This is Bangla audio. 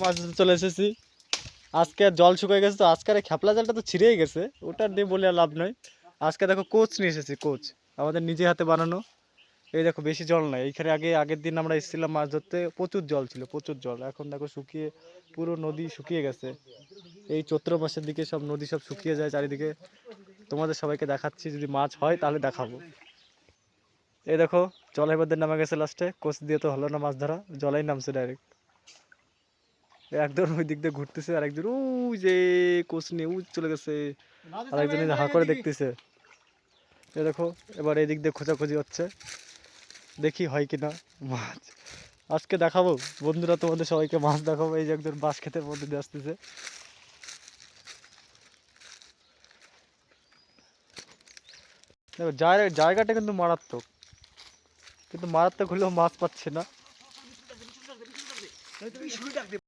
মাছ ধরতে চলে এসেছি। আজকে আর জল শুকিয়ে গেছে, তো আজকে আর খ্যাপলা জালটা তো ছিঁড়েই গেছে, ওটা দিয়ে বলে আর লাভ নয়। আজকে দেখো কোচ নিয়ে এসেছি, কোচ আমাদের নিজে হাতে বানানো। এই দেখো বেশি জল নাই এইখানে, আগের দিন আমরা এসেছিলাম মাছ ধরতে, প্রচুর জল ছিল, প্রচুর জল। এখন দেখো শুকিয়ে পুরো নদী শুকিয়ে গেছে। এই চৈত্র মাসের দিকে সব নদী সব শুকিয়ে যায় চারিদিকে। তোমাদের সবাইকে দেখাচ্ছি, যদি মাছ হয় তাহলে দেখাবো। এই দেখো জলের মধ্যে নামা গেছে লাস্টে, কোচ দিয়ে তো হলো না মাছ ধরা, জলেই নামছে ডাইরেক্ট। একদম ওই দিক দিয়ে ঘুরতেছে, আর একজন ওই যে কোচ নিয়ে উজ চলে গেছে, আর একজন হা করে দেখতেছে। এই দেখো এবার এই দিক দিয়ে খোঁজাখুঁজি হচ্ছে, দেখি হয় কিনা মাছ। আজকে দেখাবো বন্ধুরা, তোমাদের সবাইকে মাছ দেখাবো। এই যে একজন বাঁশ ক্ষেতের মধ্যে দিয়ে আসতেছে। দেখো জায়গাটা কিন্তু মারাত্মক, কিন্তু মারাত্মক হলেও মাছ পাচ্ছে না।